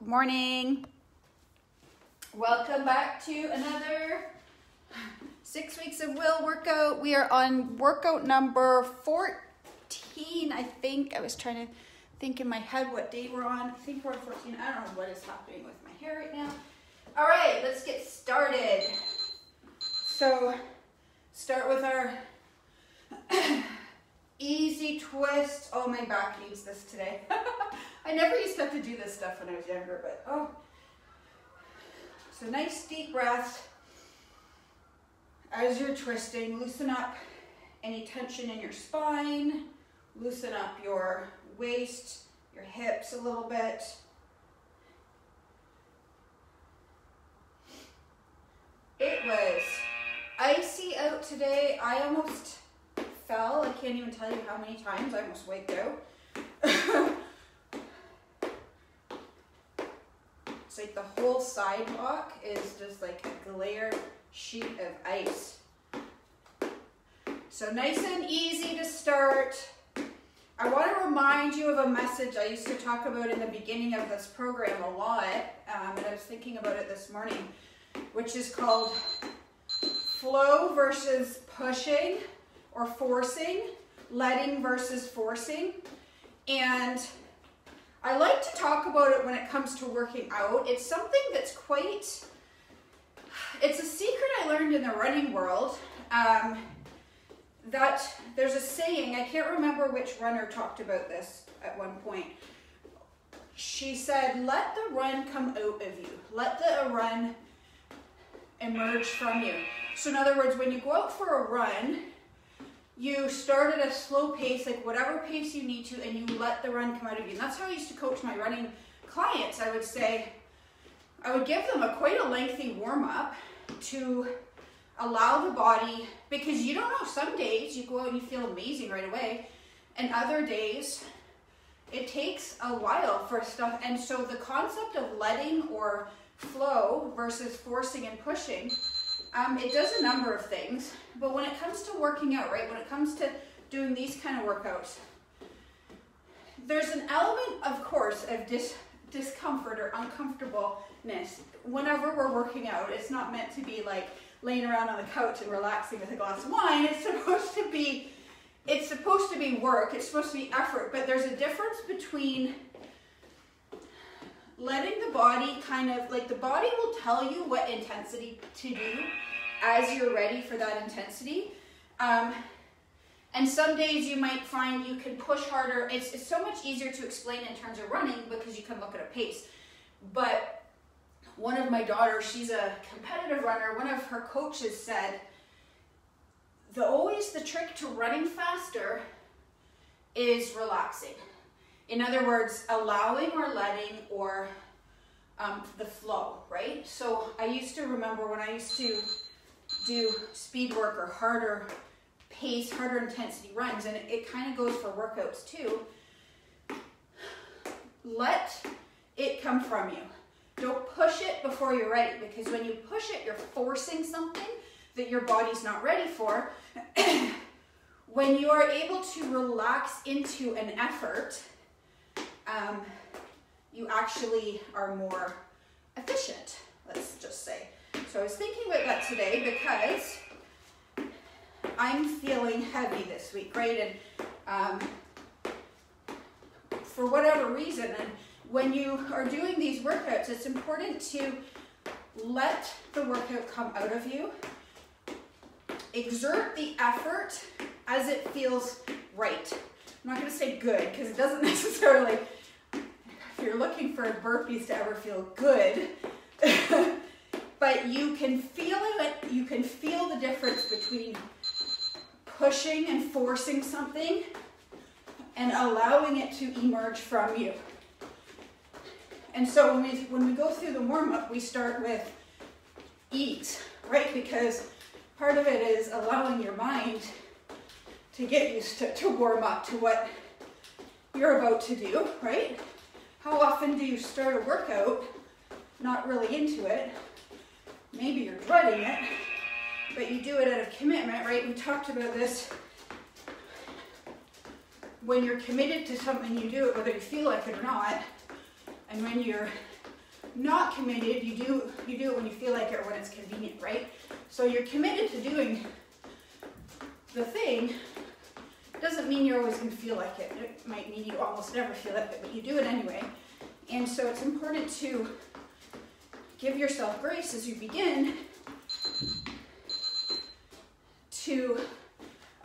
Morning. Welcome back to another 6 weeks of Will workout. We are on workout number 14, I think. I was trying to think in my head what day we're on. I think we're on 14. I don't know what is happening with my hair right now. All right, let's get started. So start with our easy twist. Oh, my back needs this today. I never used to have to do this stuff when I was younger, but oh. So nice deep breath. As you're twisting, loosen up any tension in your spine. Loosen up your waist, your hips a little bit. It was icy out today. I almost fell. I can't even tell you how many times I almost waked out. It's like the whole sidewalk is just like a glare sheet of ice. So nice and easy to start. I want to remind you of a message I used to talk about in the beginning of this program a lot, and I was thinking about it this morning, which is called flow versus pushing or forcing, letting versus forcing. And I like to talk about it when it comes to working out. It's something that's it's a secret I learned in the running world, that there's a saying, I can't remember which runner talked about this at one point. She said, let the run come out of you. Let the run emerge from you. So in other words, when you go out for a run, you start at a slow pace, like whatever pace you need to, and you let the run come out of you. And that's how I used to coach my running clients. I would give them quite a lengthy warm-up to allow the body, because you don't know, some days you go out and you feel amazing right away, and other days it takes a while for stuff. And so the concept of letting or flow versus forcing and pushing, it does a number of things, but when it comes to working out, right, when it comes to doing these kind of workouts, there's an element, of course, of discomfort or uncomfortableness whenever we're working out. It's not meant to be like laying around on the couch and relaxing with a glass of wine. It's supposed to be work, it's supposed to be effort, but there's a difference between letting the body the body will tell you what intensity to do as you're ready for that intensity. And some days you might find you can push harder. It's so much easier to explain in terms of running because you can look at a pace. But one of my daughters, she's a competitive runner, one of her coaches said, the trick to running faster is relaxing. In other words, allowing or letting or the flow, right? So I used to remember when I used to do speed work or harder pace, harder intensity runs, and it kind of goes for workouts too. Let it come from you. Don't push it before you're ready, because when you push it, you're forcing something that your body's not ready for. When you are able to relax into an effort, you actually are more efficient, let's just say. So I was thinking about that today because I'm feeling heavy this week, right? And for whatever reason, and when you are doing these workouts, it's important to let the workout come out of you. Exert the effort as it feels right. I'm not going to say good, because it doesn't necessarily, if you're looking for burpees to ever feel good, but you can feel it, you can feel the difference between pushing and forcing something and allowing it to emerge from you. And so when we go through the warm-up, we start with ease, right? Because part of it is allowing your mind to get used to warm up to what you're about to do, right? How often do you start a workout not really into it? Maybe you're dreading it, but you do it out of commitment, right? We talked about this. When you're committed to something, you do it whether you feel like it or not. And when you're not committed, you do it when you feel like it or when it's convenient, right? So you're committed to doing the thing. Doesn't mean you're always going to feel like it. It might mean you almost never feel like it, but you do it anyway. And so it's important to give yourself grace as you begin to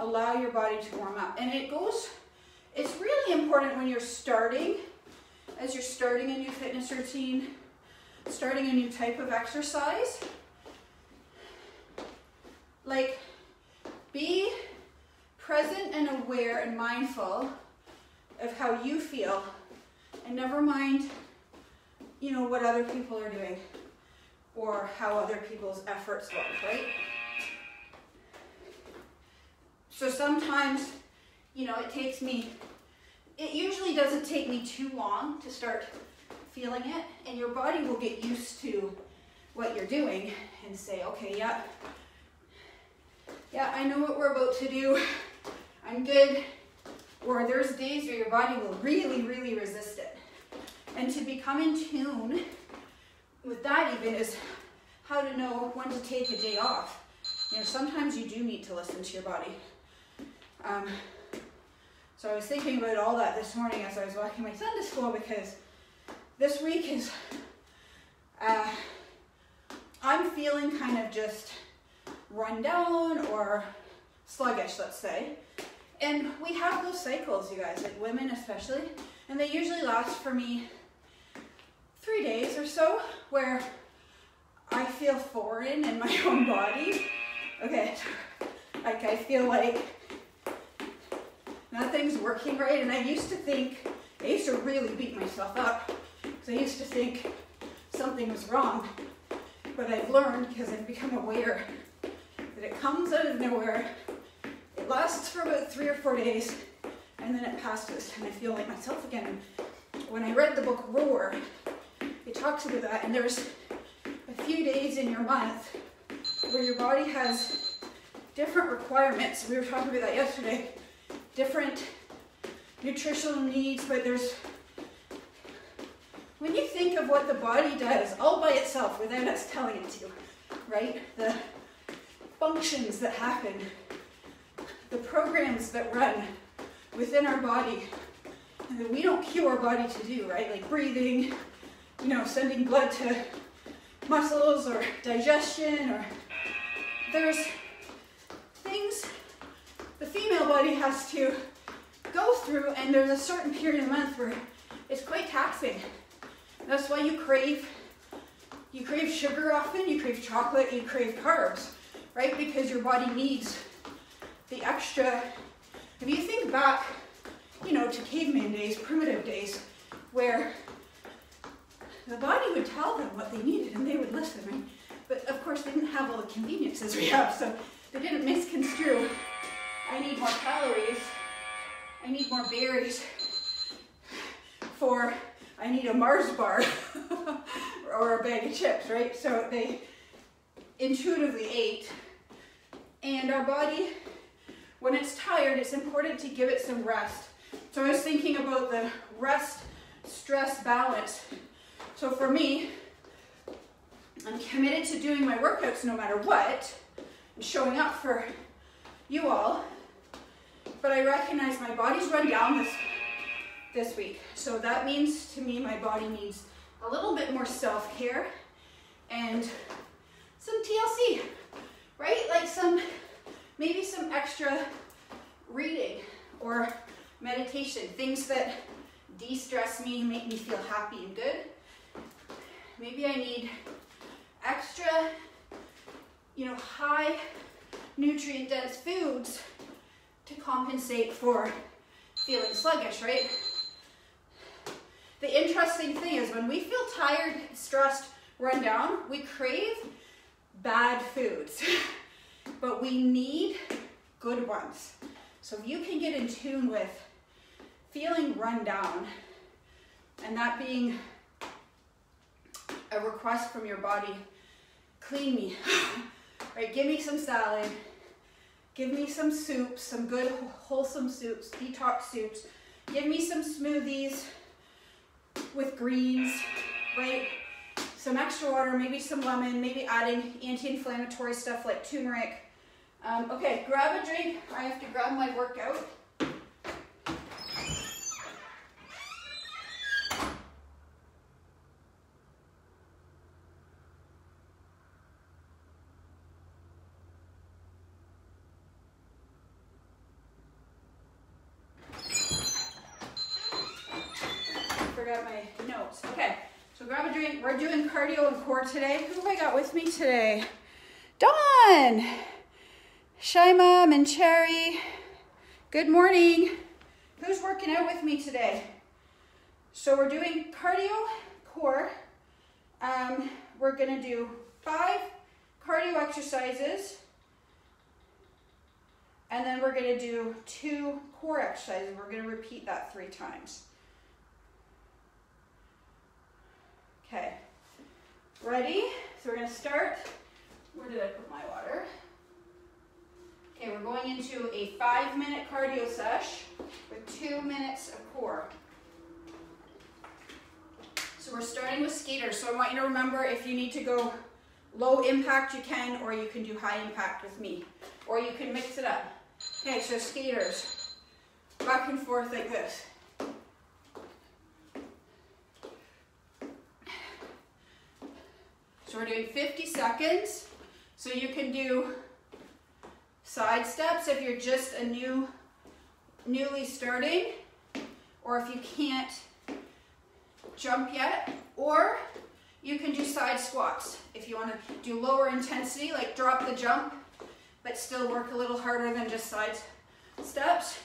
allow your body to warm up. And it's really important when you're starting, as you're starting a new fitness routine, starting a new type of exercise, like, be present and aware and mindful of how you feel, and never mind, you know, what other people are doing or how other people's efforts look, right? So sometimes, you know, it usually doesn't take me too long to start feeling it, and your body will get used to what you're doing and say, okay, yeah, I know what we're about to do. I'm good. Or there's days where your body will really, really resist it. And to become in tune with that even is how to know when to take a day off. You know, sometimes you do need to listen to your body. So I was thinking about all that this morning as I was walking my son to school, because this week is, I'm feeling kind of just run down or sluggish, let's say. And we have those cycles, you guys, like women especially, and they usually last for me 3 days or so, where I feel foreign in my own body. Okay, like I feel like nothing's working right, and I used to really beat myself up, because I used to think something was wrong, but I've learned, because I've become aware, that it comes out of nowhere. It lasts for about 3 or 4 days, and then it passes, and I feel like myself again. When I read the book Roar, it talks about that, and there's a few days in your month where your body has different requirements. We were talking about that yesterday. Different nutritional needs, but when you think of what the body does all by itself without us telling it to, right? The functions that happen, the programs that run within our body, and that we don't cue our body to do, right? Like breathing, you know, sending blood to muscles, or digestion, or there's things the female body has to go through, and there's a certain period of the month where it's quite taxing. That's why you crave sugar often, you crave chocolate, you crave carbs, right? Because your body needs the extra. If you think back, you know, to caveman days, primitive days, where the body would tell them what they needed and they would listen, right? But of course they didn't have all the conveniences we have, so they didn't misconstrue. I need more calories, I need more berries, I need a Mars bar or a bag of chips, right? So they intuitively ate. And our body, when it's tired, it's important to give it some rest. So I was thinking about the rest-stress balance. So for me, I'm committed to doing my workouts no matter what, and showing up for you all, but I recognize my body's run down this week. So that means to me my body needs a little bit more self-care and some TLC, right? Like maybe some extra reading or meditation, things that de-stress me, make me feel happy and good. Maybe I need extra, you know, high nutrient dense foods to compensate for feeling sluggish, right? The interesting thing is when we feel tired, stressed, run down, we crave bad foods, but we need good ones. So if you can get in tune with feeling run down, and that being a request from your body, clean me, right? Give me some salad, give me some soups, some good wholesome soups, detox soups, give me some smoothies with greens, right? some extra water, maybe some lemon, maybe adding anti-inflammatory stuff like turmeric. Okay, grab a drink. I have to grab my workout. Forgot my notes. Okay, so grab a drink. We're doing cardio and core today. Who have I got with me today? Dawn, Shy Mom, and Cherry. Good morning. Who's working out with me today? So we're doing cardio, core. We're gonna do 5 cardio exercises, and then we're gonna do 2 core exercises. We're gonna repeat that 3 times. Okay, ready? So we're gonna start. Where did I put my water? Okay, we're going into a 5-minute cardio sesh with 2 minutes of core. So we're starting with skaters. So I want you to remember, if you need to go low impact, you can, or you can do high impact with me, or you can mix it up. Okay, so skaters, back and forth like this. So we're doing 50 seconds. So you can do side steps if you're just a newly starting, or if you can't jump yet, or you can do side squats if you want to do lower intensity, like drop the jump, but still work a little harder than just side steps.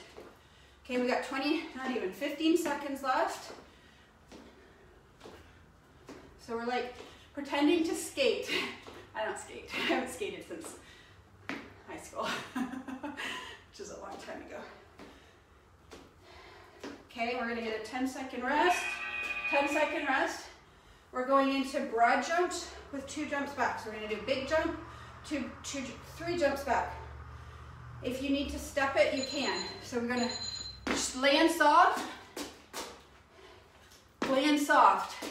Okay, we got 15 seconds left. So we're like pretending to skate. I don't skate. I haven't skated since high school, which is a long time ago. Okay, we're gonna get a 10-second rest. 10-second rest. We're going into broad jumps with 2 jumps back. So we're gonna do big jump, 3 jumps back. If you need to step it, you can. So we're gonna just land soft, land soft.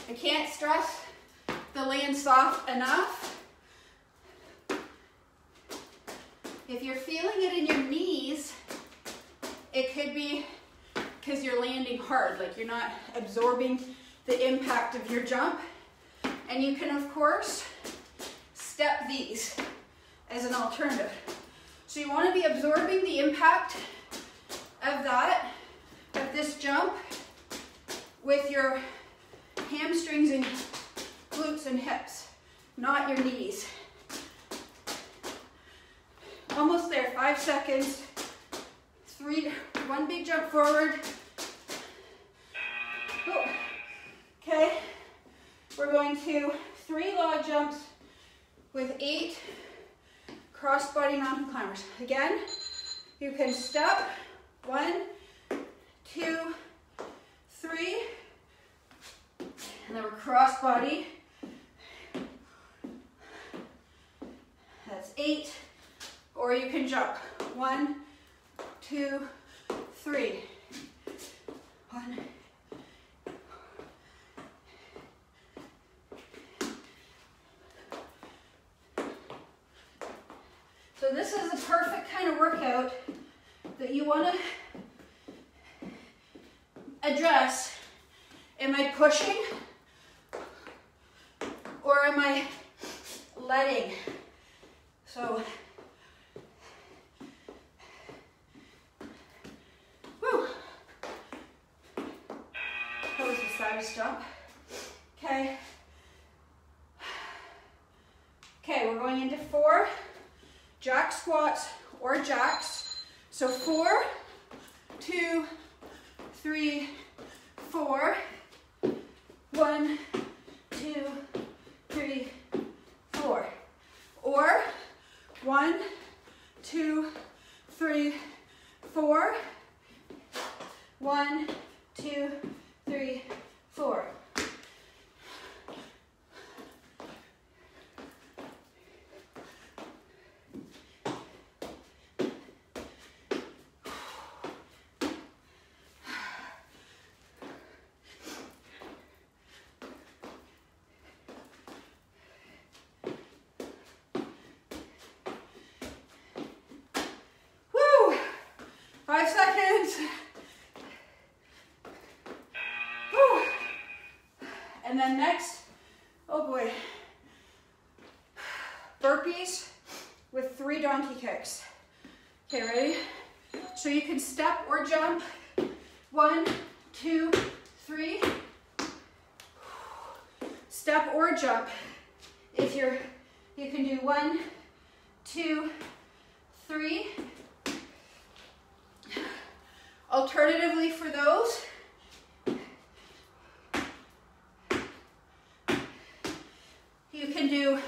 I can't stress the land soft enough. If you're feeling it in your knees, it could be because you're landing hard, like you're not absorbing the impact of your jump. And you can, of course, step these as an alternative. So you want to be absorbing the impact of this jump with your hamstrings and glutes and hips, not your knees. Almost there, 5 seconds. 1 big jump forward. Oh. Okay, we're going to 3 log jumps with 8 crossbody mountain climbers. Again, you can step 1, 2, 3, and then we're crossbody. That's 8, or you can jump 1, 2, 3. 1. So this is the perfect kind of workout that you want to address. Am I pushing or am I letting? So, woo. That was the side jump. Okay. Okay, we're going into 4 jack squats or jacks. So 4, 2, 3, 4. 1, 2, 3, 4. Or 1, 2, 3, 4. 1, 2, 3, 4. 5 seconds. Whew. And then next, oh boy, burpees with 3 donkey kicks. Okay, ready? So you can step or jump. 1, 2, 3. Step or jump. If you can do 1, 2, 3. Alternatively for those, you can do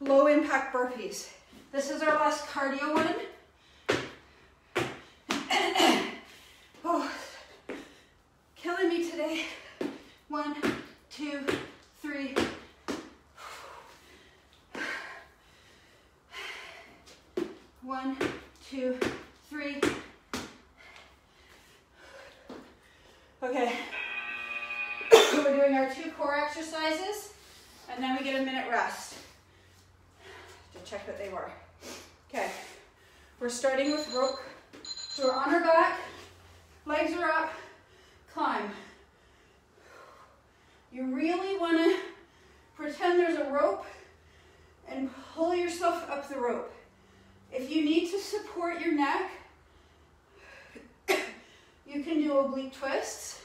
low impact burpees. This is our last cardio one. Oh, killing me today. 1, 2, 3. 1, 2, 3. Okay. We're doing our 2 core exercises, and then we get a minute rest to check that they were. Okay. We're starting with rope. So we're on our back, legs are up, climb. You really want to pretend there's a rope and pull yourself up the rope. If you need to support your neck, you can do oblique twists.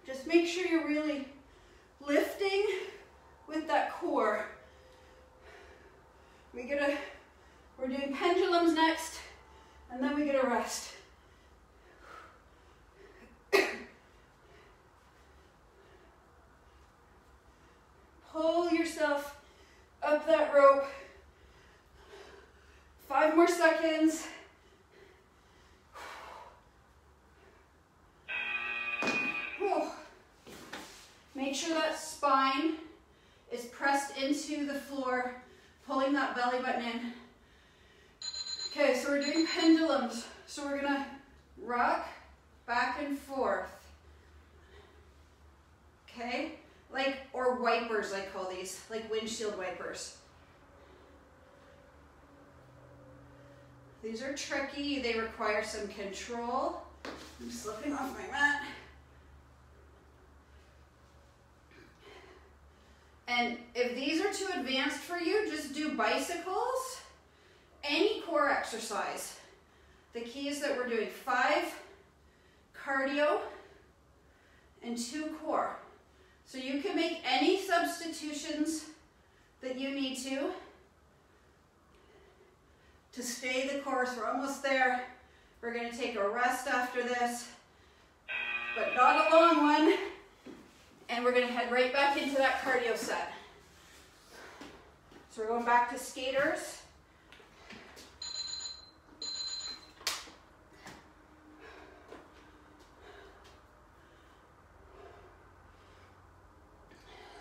Just make sure you're really lifting with that core. We're doing pendulums next, and then we get a rest. Pull yourself up that rope. 5 more seconds. Make sure that spine is pressed into the floor, pulling that belly button in. Okay, so we're doing pendulums. So we're gonna rock back and forth. Okay, or wipers, I call these, like windshield wipers. These are tricky, they require some control. I'm slipping off my mat. And if these are too advanced for you, just do bicycles, any core exercise. The key is that we're doing 5 cardio and 2 core. So you can make any substitutions that you need to stay the course. We're almost there. We're going to take a rest after this, but not a long one. And we're going to head right back into that cardio set. So we're going back to skaters.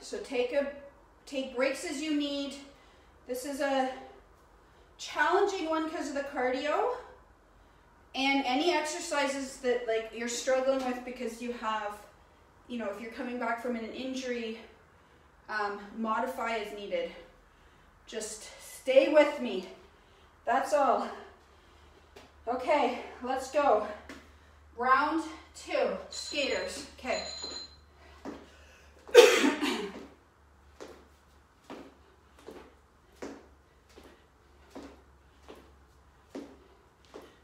So take breaks as you need. This is a challenging one because of the cardio, and any exercises that you're struggling with because you have, if you're coming back from an injury, modify as needed. Just stay with me. That's all. Okay, let's go. Round 2, skaters. Okay.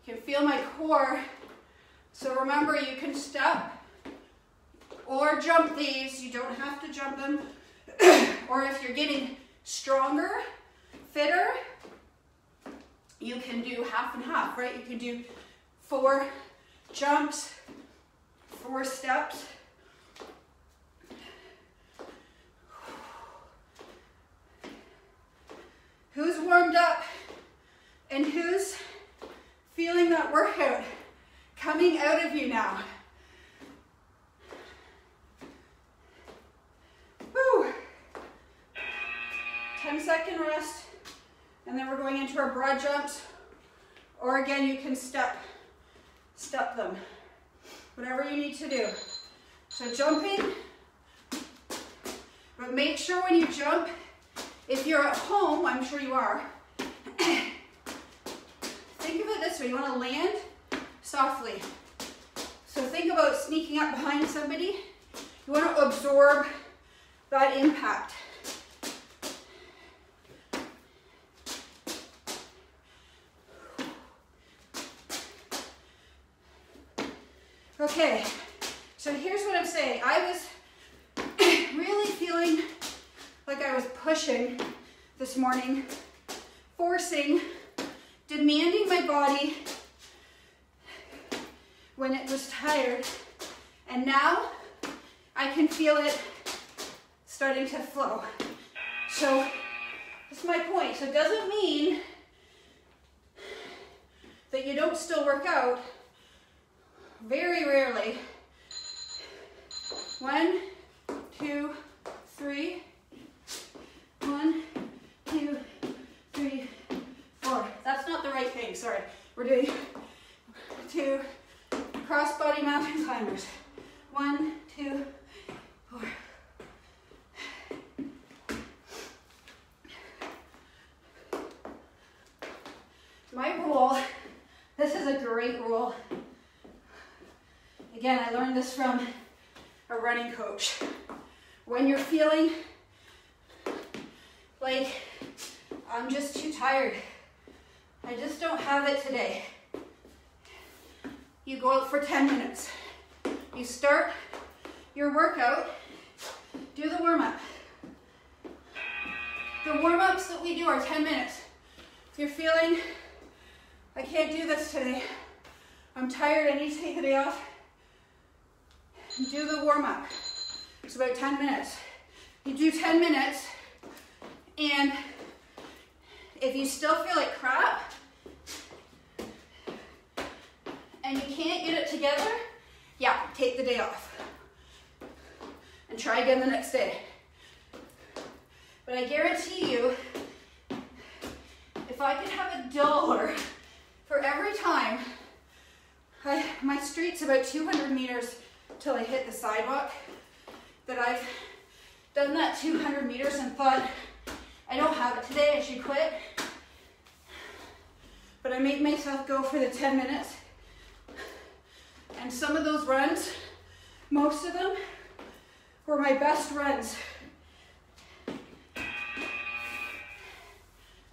You can feel my core. So remember, you can step or jump these. You don't have to jump them. Or if you're getting stronger, fitter, you can do half and half, right? You can do 4 jumps, 4 steps. Who's warmed up and who's feeling that workout coming out of you now? Woo! 10-second rest, and then we're going into our broad jumps, or again, you can step them, whatever you need to do. So jumping, but make sure when you jump, if you're at home, I'm sure you are, think of it this so you want to land softly. So think about sneaking up behind somebody. You want to absorb that impact. Okay, so here's what I'm saying. I was really feeling like I was pushing this morning, forcing, demanding my body when it was tired, and now I can feel it starting to flow. So that's my point. So it doesn't mean that you don't still work out. Very rarely. 1, 2, 3. 1, 2, 3, 4. That's not the right thing, sorry. We're doing 2 cross-body mountain climbers. 1, 2, 4. My rule, this is a great rule. Again, I learned this from a running coach. When you're feeling like I'm just too tired, I just don't have it today, you go out for 10 minutes. You start your workout, do the warm-up. The warm-ups that we do are 10 minutes. If you're feeling, I can't do this today, I'm tired, I need to take the day off, do the warm-up. It's about 10 minutes. You do 10 minutes, and if you still feel like crap, and you can't get it together, yeah, take the day off. And try again the next day. But I guarantee you, if I could have $1 for every time, my street's about 200 meters till I hit the sidewalk, that I've done that 200 meters and thought, I don't have it today, I should quit. But I made myself go for the 10 minutes. And some of those runs, most of them, were my best runs.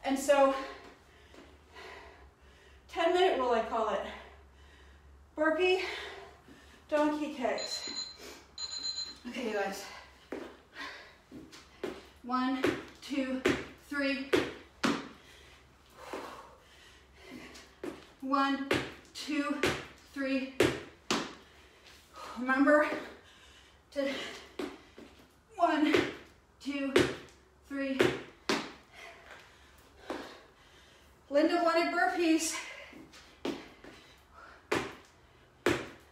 And so, 10-minute rule, I call it. Burpee, donkey kicks. Okay, you guys. 1, 2, 3. 1, 2, 3. Remember to 1, 2, 3. Linda wanted burpees.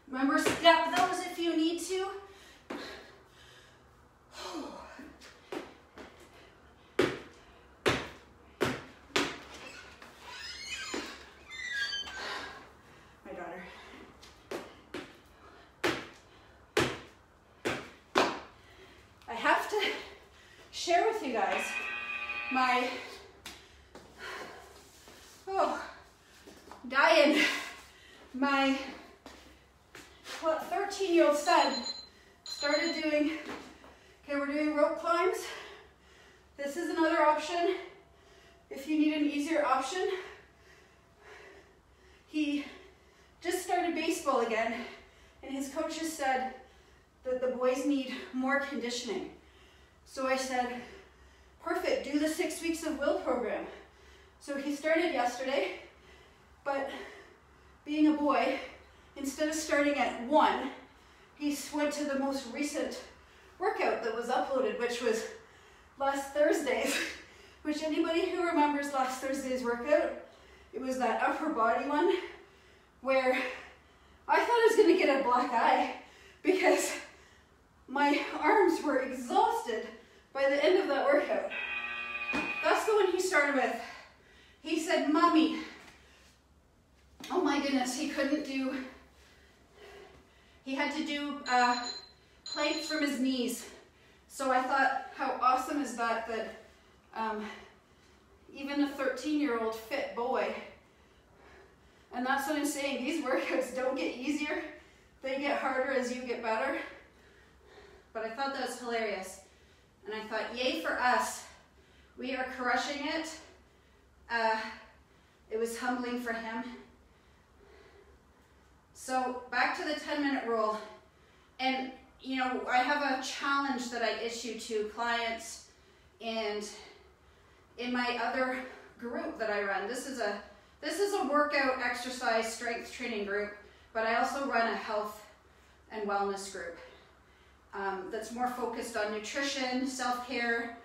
Remember, step those if you need to. My daughter. I have to share with you guys my Diane, my 13-year-old son started doing, okay, we're doing rope climbs. This is another option if you need an easier option. He just started baseball again, and his coaches said that the boys need more conditioning. So I said, perfect, do the 6 weeks of Will program. So he started yesterday, but being a boy, instead of starting at 1, he went to the most recent workout that was uploaded, which was last Thursday's, which anybody who remembers last Thursday's workout, it was that upper body one where I thought I was gonna get a black eye because my arms were exhausted by the end of that workout. That's the one he started with. He said, Mommy, oh my goodness, he couldn't do, he had to do planks from his knees. So I thought, how awesome is that, even a 13-year-old fit boy And that's what I'm saying. These workouts don't get easier. They get harder as you get better. But I thought that was hilarious. And I thought, yay for us. We are crushing it. It was humbling for him. So back to the 10-minute rule. And, you know, I have a challenge that I issue to clients and in my other group that I run. This is a workout, exercise, strength training group, but I also run a health and wellness group that's more focused on nutrition, self-care,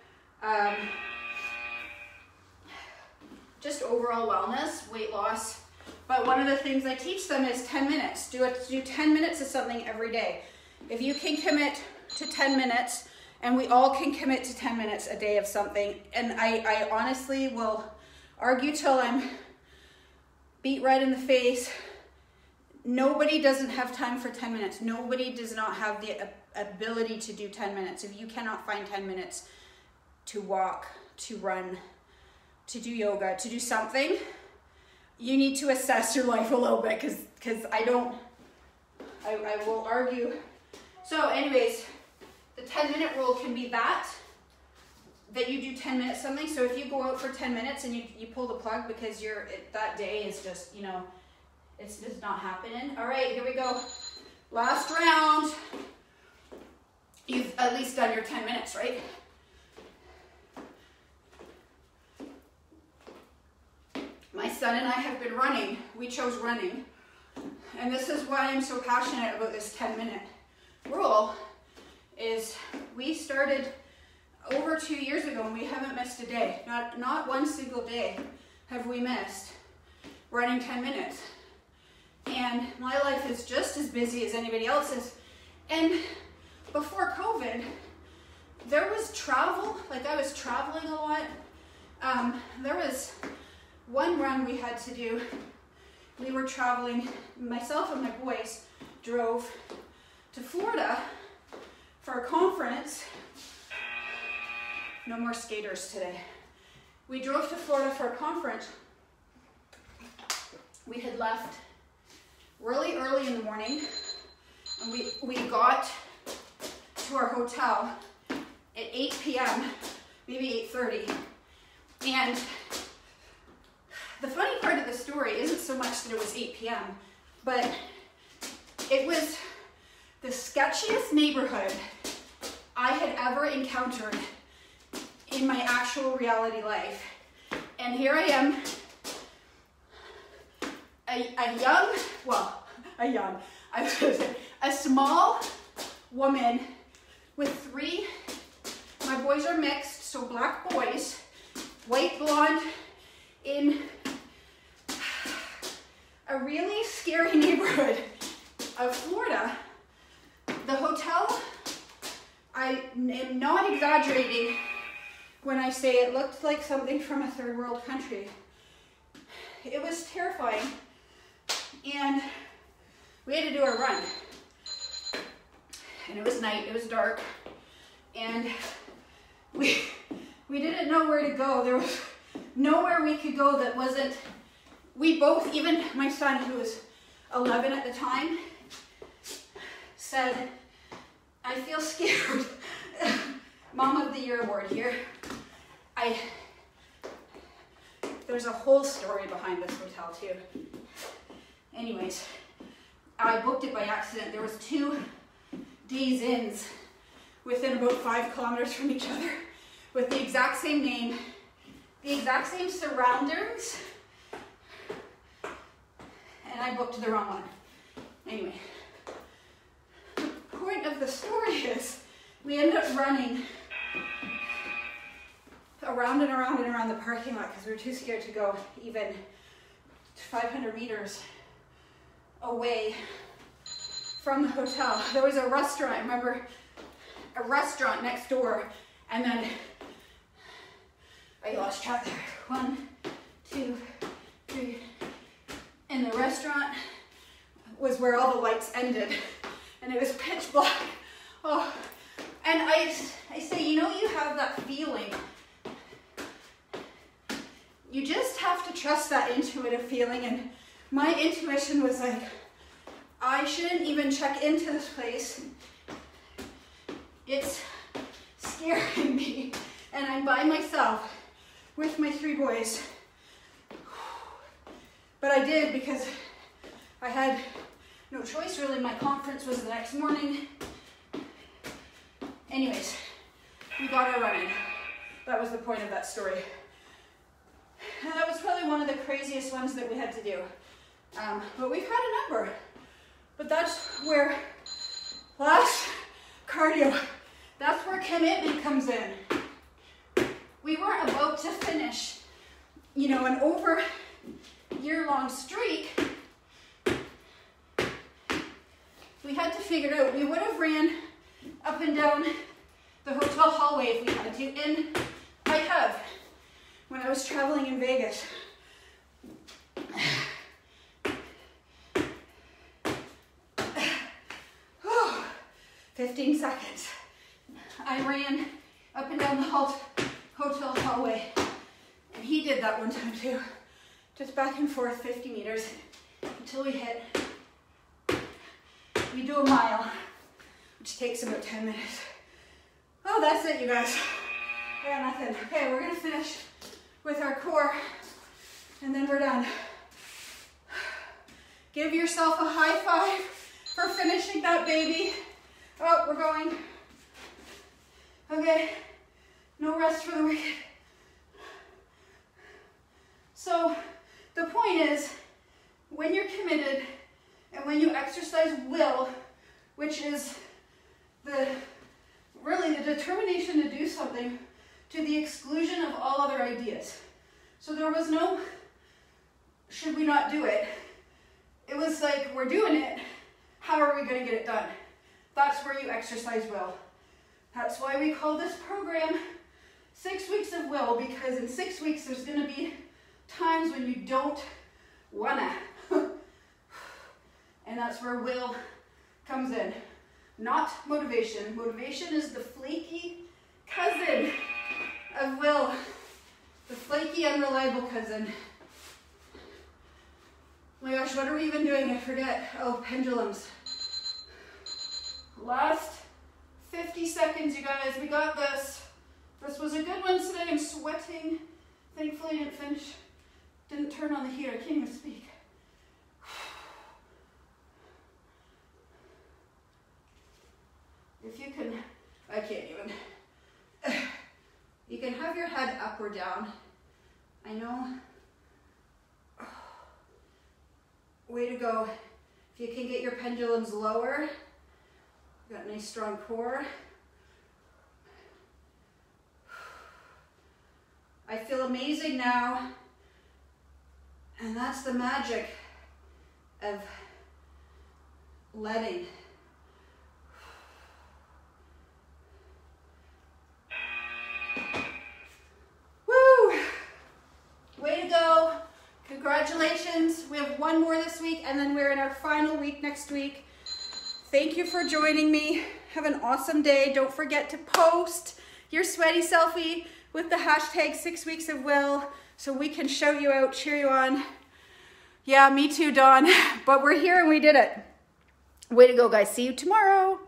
just overall wellness, weight loss. But one of the things I teach them is 10 minutes. Do 10 minutes of something every day. If you can commit to 10 minutes, and we all can commit to 10 minutes a day of something, and I honestly will argue till I'm beat red in the face. Nobody doesn't have time for 10 minutes. Nobody does not have the ability to do 10 minutes. If you cannot find 10 minutes to walk, to run, to do yoga, to do something, you need to assess your life a little bit, because I will argue. So anyways, the 10-minute rule can be that you do 10 minutes something. So if you go out for 10 minutes and you pull the plug because that day is just, you know, it's just not happening. All right, here we go. Last round. You've at least done your 10 minutes, right? My son and I have been running. We chose running. And this is why I'm so passionate about this 10-minute rule, is we started over 2 years ago and we haven't missed a day. Not one single day have we missed running 10 minutes. And my life is just as busy as anybody else's. And before COVID, there was travel, like I was traveling a lot. There was one run we had to do. We were traveling, myself and my boys drove to Florida for a conference. No more skaters today. We drove to Florida for a conference. We had left really early in the morning, and we got to our hotel at 8 p.m., maybe 8:30. And the funny part of the story isn't so much that it was 8 p.m., but it was the sketchiest neighborhood I had ever encountered in my actual reality life. And here I am, a small woman with three, my boys are mixed, so black boys, white blonde, in a really scary neighborhood of Florida. The hotel, I am not exaggerating when I say it looked like something from a third world country. It was terrifying. And we had to do our run. And it was night, it was dark. And we didn't know where to go. There was nowhere we could go that wasn't, we both, even my son who was 11 at the time, said, I feel scared. Mom of the Year award here. There's a whole story behind this hotel too. Anyways, I booked it by accident. There was 2 Days Inns within about 5 kilometers from each other with the exact same name, the exact same surroundings, and I booked the wrong one. Anyway, the point of the story is we ended up running around and around and around the parking lot because we were too scared to go even 500 meters away from the hotel. There was a restaurant, I remember a restaurant next door, and then I lost track there. 1, 2, 3. And the restaurant was where all the lights ended, and it was pitch black. Oh, and I say, you know, you have that feeling. You just have to trust that intuitive feeling, and my intuition was like, I shouldn't even check into this place. It's scaring me. And I'm by myself with my 3 boys. But I did because I had no choice really. My conference was the next morning. Anyways, we got our running. That was the point of that story. And that was probably one of the craziest ones that we had to do. But we've had a number. But that's where last cardio, that's where commitment comes in. We weren't about to finish, you know, an over year-long streak. We had to figure it out. We would have ran up and down the hotel hallway if we had to, and I have when I was traveling in Vegas. 15 seconds. I ran up and down the hotel hallway, and he did that one time too. Just back and forth 50 meters until we hit. We do a mile, which takes about 10 minutes. Oh, that's it, you guys. I got nothing. Okay, we're gonna finish with our core, and then we're done. Give yourself a high five for finishing that baby. Oh, we're going. Okay, no rest for the wicked. So the point is, when you're committed and when you exercise will, which is really the determination to do something to the exclusion of all other ideas. So there was no, should we not do it? It was like, we're doing it, how are we gonna get it done? That's where you exercise will. That's why we call this program 6 weeks of will, because in 6 weeks there's gonna be times when you don't wanna. And that's where will comes in, not motivation. Motivation is the flaky cousin of will, the flaky, unreliable cousin. Oh my gosh, what are we even doing? I forget. Oh, pendulums. Last 50 seconds, you guys. We got this. This was a good one today. I'm sweating. Thankfully, I didn't finish. Didn't turn on the heater. I can't even speak. If you can, I can't even. You can have your head up or down. I know. Way to go. If you can get your pendulums lower, you got a nice strong core. I feel amazing now. And that's the magic of letting. Woo! Way to go. Congratulations. We have one more this week, and then we're in our final week next week. Thank you for joining me. Have an awesome day. Don't forget to post your sweaty selfie with the hashtag 6 weeks of will so we can shout you out, cheer you on. Yeah, me too, Dawn. But we're here and we did it. Way to go, guys. See you tomorrow.